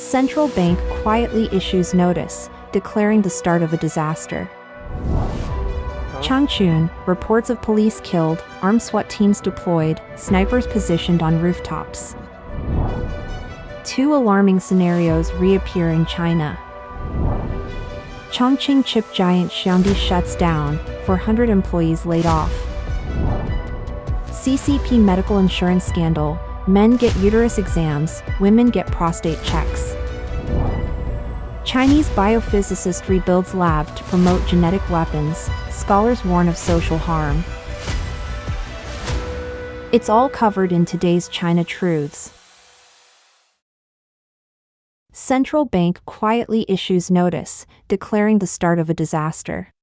Central bank quietly issues notice, declaring the start of a disaster. Changchun, reports of police killed, armed SWAT teams deployed, snipers positioned on rooftops. Two alarming scenarios reappear in China. Chongqing chip giant Xiangdi shuts down, 400 employees laid off. CCP medical insurance scandal, men get uterus exams, women get prostate checks. Chinese biophysicist rebuilds lab to promote genetic weapons, scholars warn of social harm. It's all covered in today's China Truths. Central bank quietly issues notice, declaring the start of a disaster.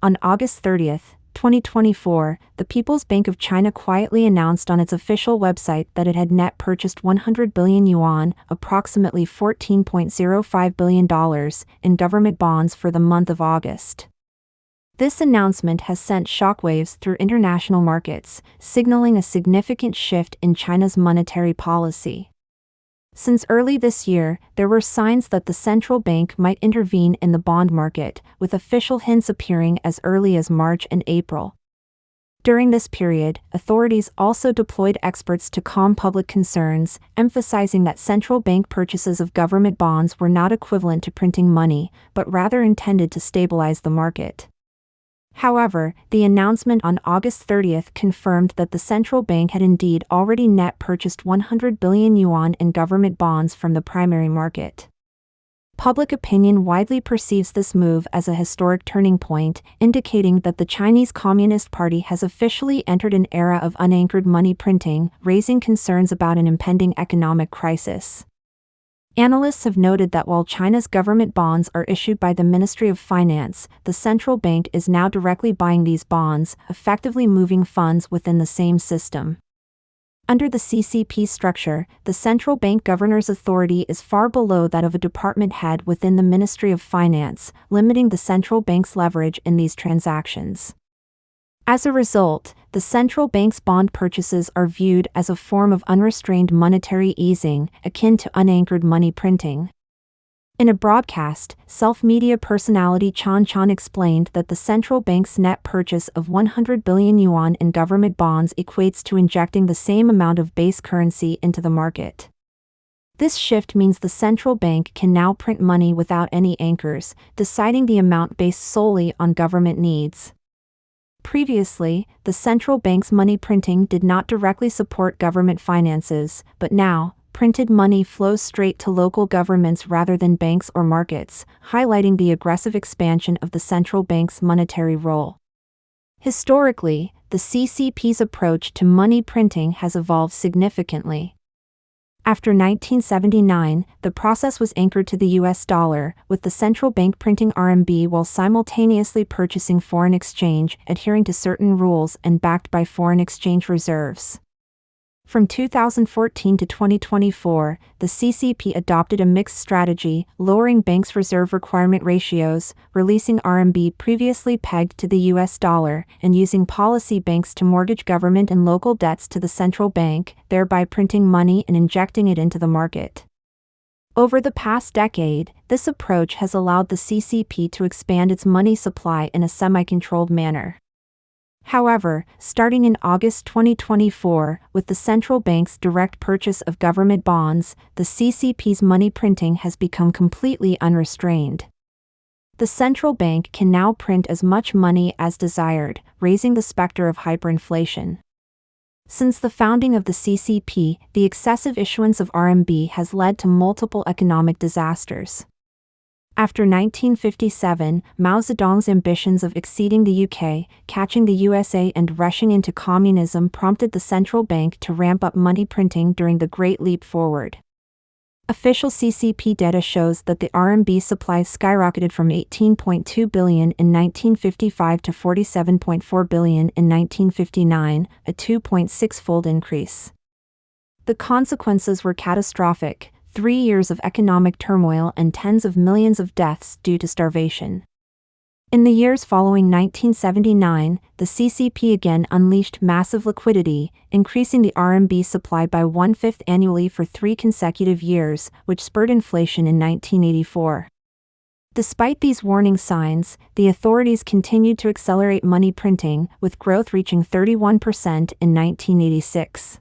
On August 30, 2024, the People's Bank of China quietly announced on its official website that it had net purchased 100 billion yuan, approximately $14.05 billion, in government bonds for the month of August. This announcement has sent shockwaves through international markets, signaling a significant shift in China's monetary policy. Since early this year, there were signs that the central bank might intervene in the bond market, with official hints appearing as early as March and April. During this period, authorities also deployed experts to calm public concerns, emphasizing that central bank purchases of government bonds were not equivalent to printing money, but rather intended to stabilize the market. However, the announcement on August 30 confirmed that the central bank had indeed already net purchased 100 billion yuan in government bonds from the primary market. Public opinion widely perceives this move as a historic turning point, indicating that the Chinese Communist Party has officially entered an era of unanchored money printing, raising concerns about an impending economic crisis. Analysts have noted that while China's government bonds are issued by the Ministry of Finance, the central bank is now directly buying these bonds, effectively moving funds within the same system. Under the CCP structure, the central bank governor's authority is far below that of a department head within the Ministry of Finance, limiting the central bank's leverage in these transactions. As a result, the central bank's bond purchases are viewed as a form of unrestrained monetary easing, akin to unanchored money printing. In a broadcast, self-media personality Changchun explained that the central bank's net purchase of 100 billion yuan in government bonds equates to injecting the same amount of base currency into the market. This shift means the central bank can now print money without any anchors, deciding the amount based solely on government needs. Previously, the central bank's money printing did not directly support government finances, but now, printed money flows straight to local governments rather than banks or markets, highlighting the aggressive expansion of the central bank's monetary role. Historically, the CCP's approach to money printing has evolved significantly. After 1979, the process was anchored to the US dollar, with the central bank printing RMB while simultaneously purchasing foreign exchange, adhering to certain rules and backed by foreign exchange reserves. From 2014 to 2024, the CCP adopted a mixed strategy, lowering banks' reserve requirement ratios, releasing RMB previously pegged to the US dollar, and using policy banks to mortgage government and local debts to the central bank, thereby printing money and injecting it into the market. Over the past decade, this approach has allowed the CCP to expand its money supply in a semi-controlled manner. However, starting in August 2024, with the central bank's direct purchase of government bonds, the CCP's money printing has become completely unrestrained. The central bank can now print as much money as desired, raising the specter of hyperinflation. Since the founding of the CCP, the excessive issuance of RMB has led to multiple economic disasters. After 1957, Mao Zedong's ambitions of exceeding the UK, catching the USA and rushing into communism prompted the central bank to ramp up money printing during the Great Leap Forward. Official CCP data shows that the RMB supply skyrocketed from 18.2 billion in 1955 to 47.4 billion in 1959, a 2.6-fold increase. The consequences were catastrophic: 3 years of economic turmoil and tens of millions of deaths due to starvation. In the years following 1979, the CCP again unleashed massive liquidity, increasing the RMB supply by 1/5 annually for 3 consecutive years, which spurred inflation in 1984. Despite these warning signs, the authorities continued to accelerate money printing, with growth reaching 31% in 1986.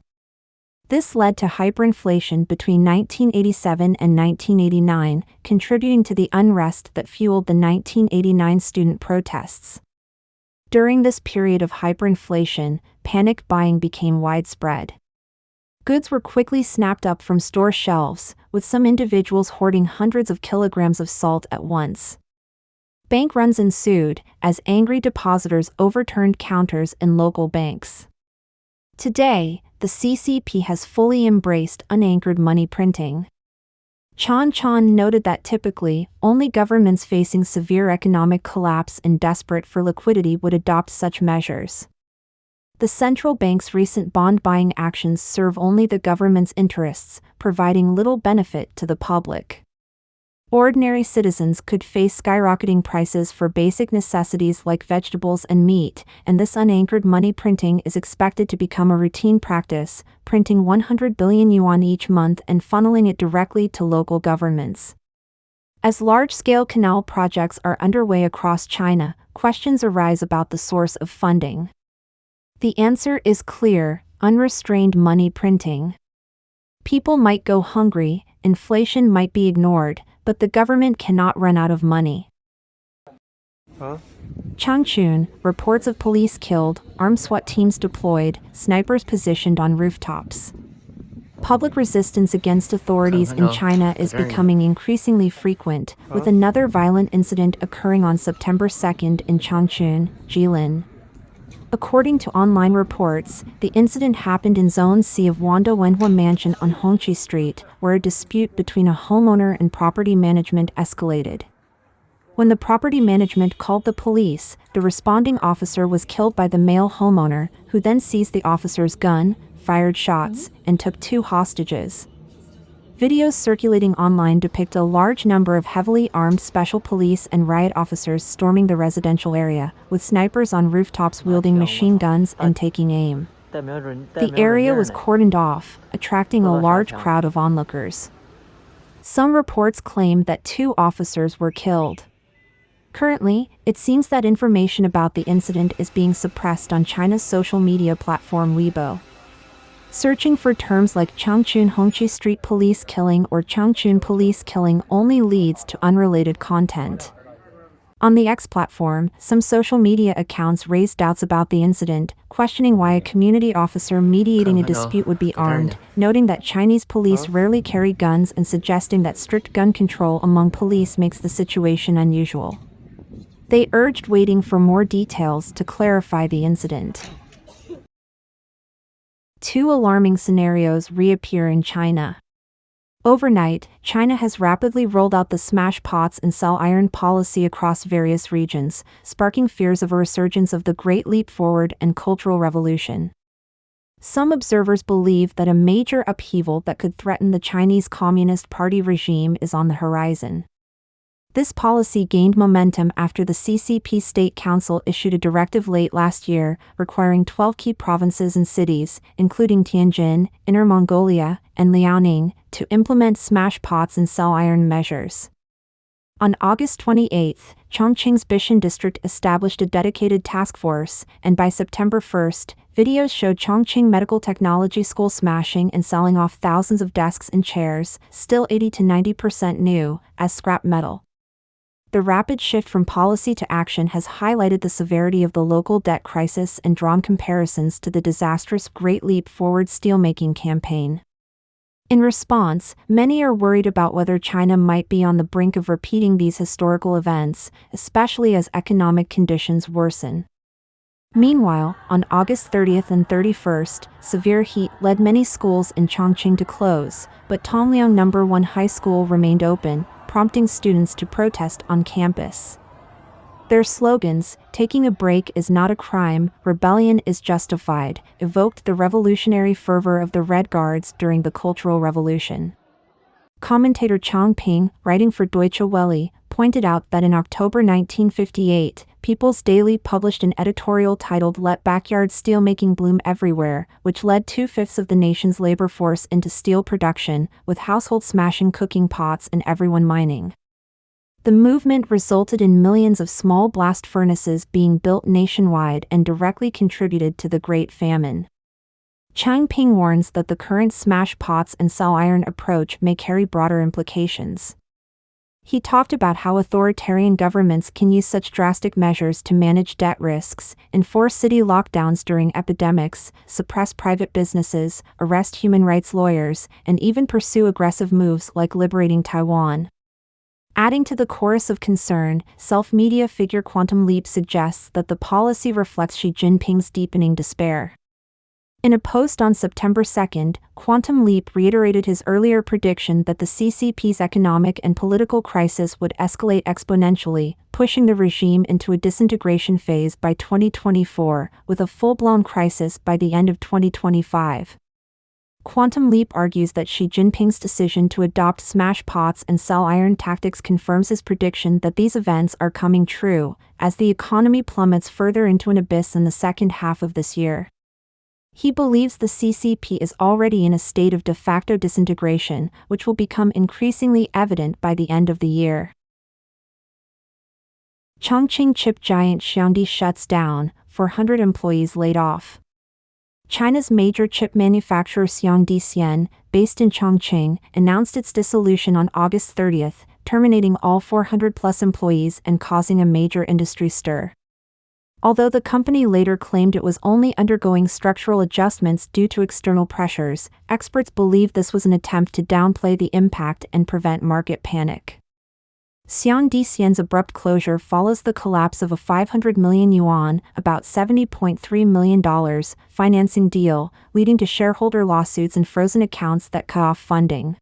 This led to hyperinflation between 1987 and 1989, contributing to the unrest that fueled the 1989 student protests. During this period of hyperinflation, panic buying became widespread. Goods were quickly snapped up from store shelves, with some individuals hoarding hundreds of kilograms of salt at once. Bank runs ensued, as angry depositors overturned counters in local banks. Today, the CCP has fully embraced unanchored money printing. Changchun noted that typically, only governments facing severe economic collapse and desperate for liquidity would adopt such measures. The central bank's recent bond-buying actions serve only the government's interests, providing little benefit to the public. Ordinary citizens could face skyrocketing prices for basic necessities like vegetables and meat, and this unanchored money printing is expected to become a routine practice, printing 100 billion yuan each month and funneling it directly to local governments. As large-scale canal projects are underway across China, questions arise about the source of funding. The answer is clear: unrestrained money printing. People might go hungry, inflation might be ignored, but the government cannot run out of money. Changchun, reports of police killed, armed SWAT teams deployed, snipers positioned on rooftops. Public resistance against authorities in China is becoming increasingly frequent, with another violent incident occurring on September 2 in Changchun, Jilin. According to online reports, the incident happened in Zone C of Wanda Wenhua Mansion on Hongqi Street, where a dispute between a homeowner and property management escalated. When the property management called the police, the responding officer was killed by the male homeowner, who then seized the officer's gun, fired shots, and took 2 hostages. Videos circulating online depict a large number of heavily armed special police and riot officers storming the residential area, with snipers on rooftops wielding machine guns and taking aim. The area was cordoned off, attracting a large crowd of onlookers. Some reports claim that 2 officers were killed. Currently, it seems that information about the incident is being suppressed on China's social media platform Weibo. Searching for terms like Changchun Hongqi Street Police Killing or Changchun Police Killing only leads to unrelated content. On the X platform, some social media accounts raised doubts about the incident, questioning why a community officer mediating a dispute would be armed, noting that Chinese police rarely carry guns and suggesting that strict gun control among police makes the situation unusual. They urged waiting for more details to clarify the incident. 2 alarming scenarios reappear in China. Overnight, China has rapidly rolled out the smash pots and sell iron policy across various regions, sparking fears of a resurgence of the Great Leap Forward and Cultural Revolution. Some observers believe that a major upheaval that could threaten the Chinese Communist Party regime is on the horizon. This policy gained momentum after the CCP State Council issued a directive late last year requiring 12 key provinces and cities, including Tianjin, Inner Mongolia, and Liaoning, to implement smash pots and sell iron measures. On August 28, Chongqing's Bishan district established a dedicated task force, and by September 1, videos showed Chongqing Medical Technology School smashing and selling off thousands of desks and chairs, still 80 to 90% new, as scrap metal. The rapid shift from policy to action has highlighted the severity of the local debt crisis and drawn comparisons to the disastrous Great Leap Forward steelmaking campaign. In response, many are worried about whether China might be on the brink of repeating these historical events, especially as economic conditions worsen. Meanwhile, on August 30 and 31, severe heat led many schools in Chongqing to close, but Tongliang No. 1 High School remained open, prompting students to protest on campus. Their slogans, "Taking a break is not a crime, rebellion is justified," evoked the revolutionary fervor of the Red Guards during the Cultural Revolution. Commentator Chongqing, writing for Deutsche Welle, pointed out that in October 1958, People's Daily published an editorial titled "Let Backyard Steelmaking Bloom Everywhere," which led 2/5 of the nation's labor force into steel production, with households smashing cooking pots and everyone mining. The movement resulted in millions of small blast furnaces being built nationwide and directly contributed to the Great Famine. Changping warns that the current smash pots and sell iron approach may carry broader implications. He talked about how authoritarian governments can use such drastic measures to manage debt risks, enforce city lockdowns during epidemics, suppress private businesses, arrest human rights lawyers, and even pursue aggressive moves like liberating Taiwan. Adding to the chorus of concern, self-media figure Quantum Leap suggests that the policy reflects Xi Jinping's deepening despair. In a post on September 2, Quantum Leap reiterated his earlier prediction that the CCP's economic and political crisis would escalate exponentially, pushing the regime into a disintegration phase by 2024, with a full-blown crisis by the end of 2025. Quantum Leap argues that Xi Jinping's decision to adopt smash pots and sell iron tactics confirms his prediction that these events are coming true, as the economy plummets further into an abyss in the second half of this year. He believes the CCP is already in a state of de facto disintegration, which will become increasingly evident by the end of the year. Chongqing chip giant Xiangdi shuts down, 400 employees laid off. China's major chip manufacturer Xiangdi, based in Chongqing, announced its dissolution on August 30, terminating all 400-plus employees and causing a major industry stir. Although the company later claimed it was only undergoing structural adjustments due to external pressures, experts believe this was an attempt to downplay the impact and prevent market panic. Xiangdi's abrupt closure follows the collapse of a 500 million yuan, about $70.3 million, financing deal, leading to shareholder lawsuits and frozen accounts that cut off funding.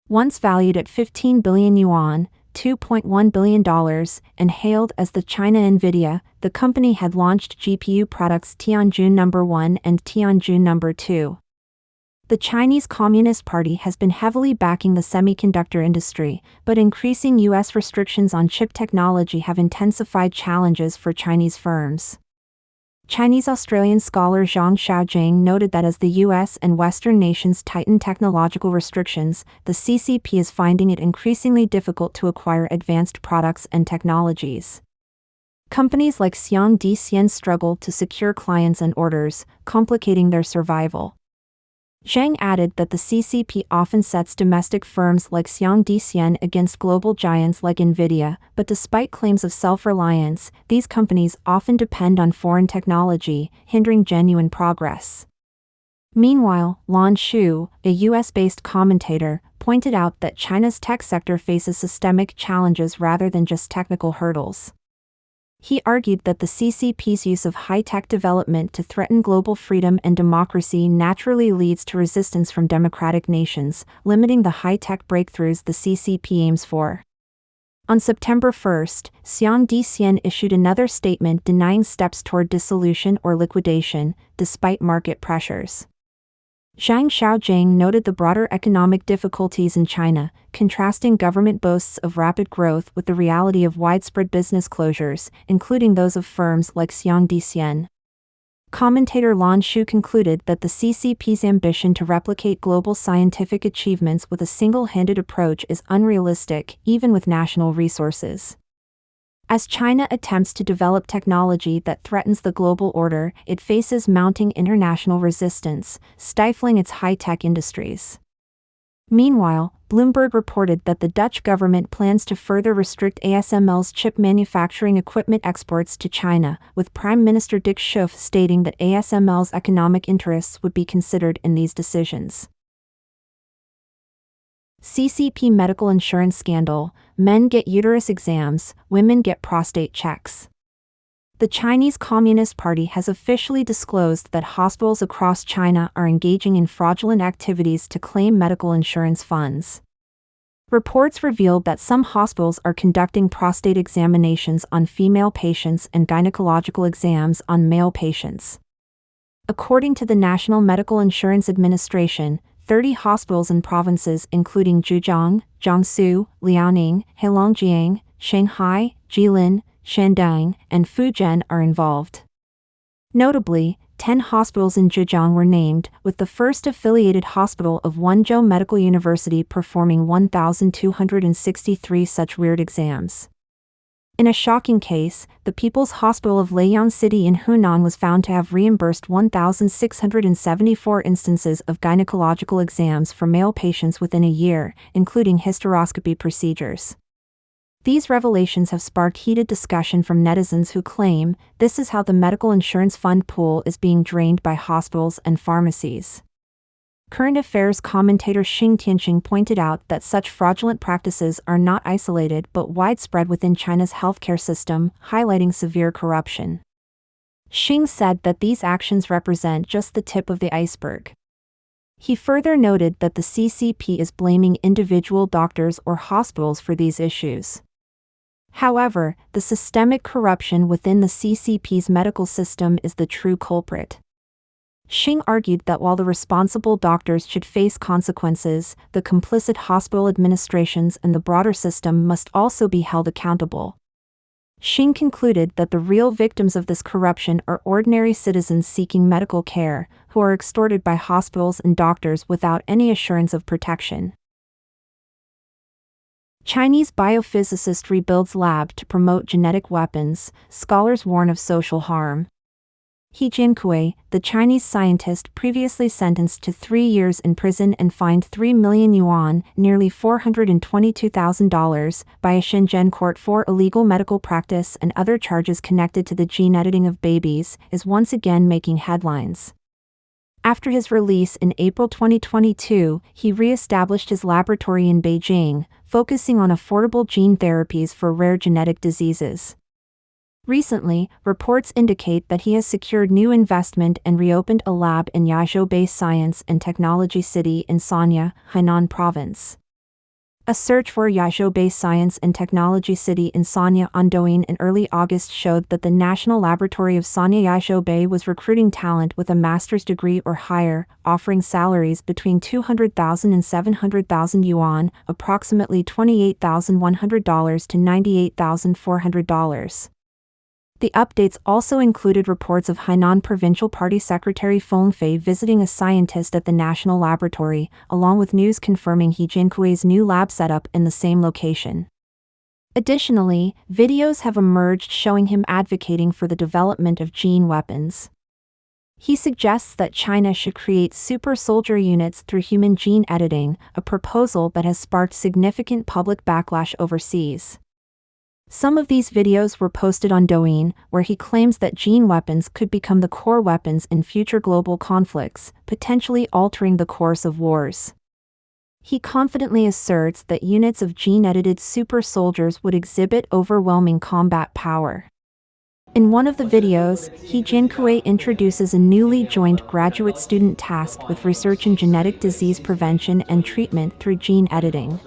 Once valued at 15 billion yuan, $2.1 billion, and hailed as the China Nvidia, the company had launched GPU products Tianjun No. 1 and Tianjun No. 2. The Chinese Communist Party has been heavily backing the semiconductor industry, but increasing U.S. restrictions on chip technology have intensified challenges for Chinese firms. Chinese-Australian scholar Zhang Xiaojing noted that as the U.S. and Western nations tighten technological restrictions, the CCP is finding it increasingly difficult to acquire advanced products and technologies. Companies like Xiangdi struggle to secure clients and orders, complicating their survival. Zhang added that the CCP often sets domestic firms like Xiangdi against global giants like Nvidia, but despite claims of self-reliance, these companies often depend on foreign technology, hindering genuine progress. Meanwhile, Lan Shu, a US-based commentator, pointed out that China's tech sector faces systemic challenges rather than just technical hurdles. He argued that the CCP's use of high-tech development to threaten global freedom and democracy naturally leads to resistance from democratic nations, limiting the high-tech breakthroughs the CCP aims for. On September 1, Xiangdi issued another statement denying steps toward dissolution or liquidation, despite market pressures. Zhang Xiaojing noted the broader economic difficulties in China, contrasting government boasts of rapid growth with the reality of widespread business closures, including those of firms like Xiangdi. Commentator Lan Shu concluded that the CCP's ambition to replicate global scientific achievements with a single-handed approach is unrealistic, even with national resources. As China attempts to develop technology that threatens the global order, it faces mounting international resistance, stifling its high-tech industries. Meanwhile, Bloomberg reported that the Dutch government plans to further restrict ASML's chip manufacturing equipment exports to China, with Prime Minister Dick Schoof stating that ASML's economic interests would be considered in these decisions. CCP medical insurance scandal: men get uterus exams, women get prostate checks. The Chinese Communist Party has officially disclosed that hospitals across China are engaging in fraudulent activities to claim medical insurance funds. Reports revealed that some hospitals are conducting prostate examinations on female patients and gynecological exams on male patients. According to the National Medical Insurance Administration, 30 hospitals in provinces including Zhejiang, Jiangsu, Liaoning, Heilongjiang, Shanghai, Jilin, Shandong, and Fujian are involved. Notably, 10 hospitals in Zhejiang were named, with the first affiliated hospital of Wenzhou Medical University performing 1,263 such weird exams. In a shocking case, the People's Hospital of Luoyang City in Hunan was found to have reimbursed 1,674 instances of gynecological exams for male patients within a year, including hysteroscopy procedures. These revelations have sparked heated discussion from netizens who claim this is how the medical insurance fund pool is being drained by hospitals and pharmacies. Current affairs commentator Xing Tianqing pointed out that such fraudulent practices are not isolated but widespread within China's healthcare system, highlighting severe corruption. Xing said that these actions represent just the tip of the iceberg. He further noted that the CCP is blaming individual doctors or hospitals for these issues. However, the systemic corruption within the CCP's medical system is the true culprit. Xing argued that while the responsible doctors should face consequences, the complicit hospital administrations and the broader system must also be held accountable. Xing concluded that the real victims of this corruption are ordinary citizens seeking medical care, who are extorted by hospitals and doctors without any assurance of protection. Chinese biophysicist rebuilds lab to promote genetic weapons, scholars warn of social harm. He Jinkui, the Chinese scientist previously sentenced to 3 years in prison and fined 3 million yuan, nearly $422,000, by a Shenzhen court for illegal medical practice and other charges connected to the gene editing of babies, is once again making headlines. After his release in April 2022, he re-established his laboratory in Beijing, focusing on affordable gene therapies for rare genetic diseases. Recently, reports indicate that he has secured new investment and reopened a lab in Yazhou Science and Technology City in Sanya, Hainan Province. A search for Yazhou Science and Technology City in Sanya on Douyin in early August showed that the National Laboratory of Sanya Yazhou was recruiting talent with a master's degree or higher, offering salaries between 200,000 and 700,000 yuan, approximately $28,100 to $98,400. The updates also included reports of Hainan Provincial Party Secretary Feng Fei visiting a scientist at the National Laboratory, along with news confirming He Jinkui's new lab setup in the same location. Additionally, videos have emerged showing him advocating for the development of gene weapons. He suggests that China should create super soldier units through human gene editing, a proposal that has sparked significant public backlash overseas. Some of these videos were posted on Douyin, where he claims that gene weapons could become the core weapons in future global conflicts, potentially altering the course of wars. He confidently asserts that units of gene-edited super soldiers would exhibit overwhelming combat power. In one of the videos, He Jinkui introduces a newly joined graduate student tasked with research in genetic disease prevention and treatment through gene editing.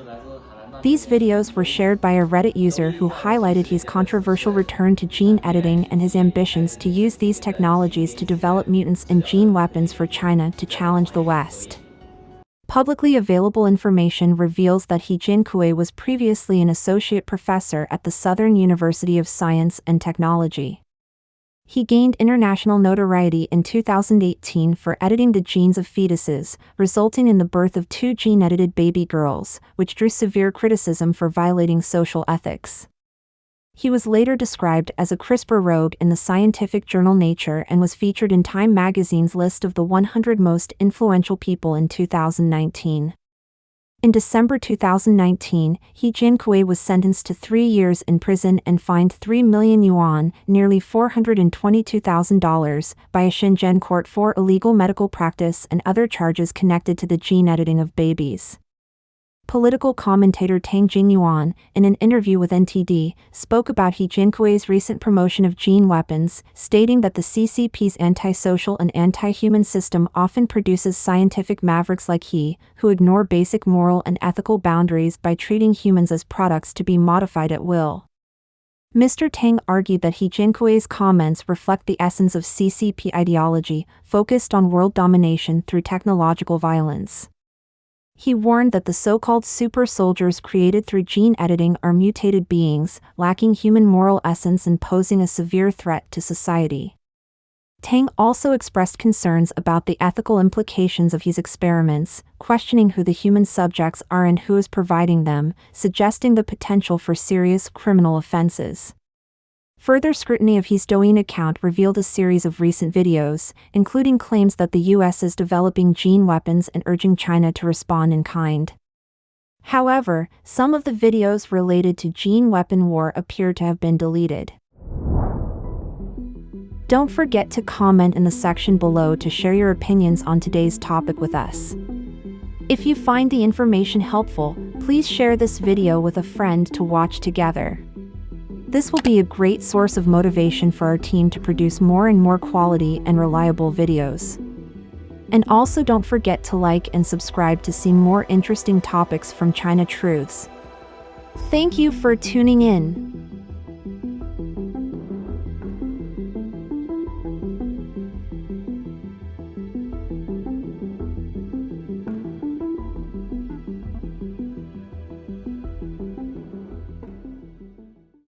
These videos were shared by a Reddit user who highlighted his controversial return to gene editing and his ambitions to use these technologies to develop mutants and gene weapons for China to challenge the West. Publicly available information reveals that He Jinkui was previously an associate professor at the Southern University of Science and Technology. He gained international notoriety in 2018 for editing the genes of fetuses, resulting in the birth of 2 gene-edited baby girls, which drew severe criticism for violating social ethics. He was later described as a CRISPR rogue in the scientific journal Nature and was featured in Time magazine's list of the 100 most influential people in 2019. In December 2019, He Jinkui was sentenced to 3 years in prison and fined 3 million yuan, nearly $422,000, by a Shenzhen court for illegal medical practice and other charges connected to the gene editing of babies. Political commentator Tang Jingyuan, in an interview with NTD, spoke about He Jinkui's recent promotion of gene weapons, stating that the CCP's antisocial and anti-human system often produces scientific mavericks like he, who ignore basic moral and ethical boundaries by treating humans as products to be modified at will. Mr. Tang argued that He Jinkui's comments reflect the essence of CCP ideology, focused on world domination through technological violence. He warned that the so-called super soldiers created through gene editing are mutated beings, lacking human moral essence and posing a severe threat to society. Tang also expressed concerns about the ethical implications of his experiments, questioning who the human subjects are and who is providing them, suggesting the potential for serious criminal offenses. Further scrutiny of his Douyin account revealed a series of recent videos, including claims that the US is developing gene weapons and urging China to respond in kind. However, some of the videos related to gene weapon war appear to have been deleted. Don't forget to comment in the section below to share your opinions on today's topic with us. If you find the information helpful, please share this video with a friend to watch together. This will be a great source of motivation for our team to produce more and more quality and reliable videos. And also don't forget to like and subscribe to see more interesting topics from China Truths. Thank you for tuning in.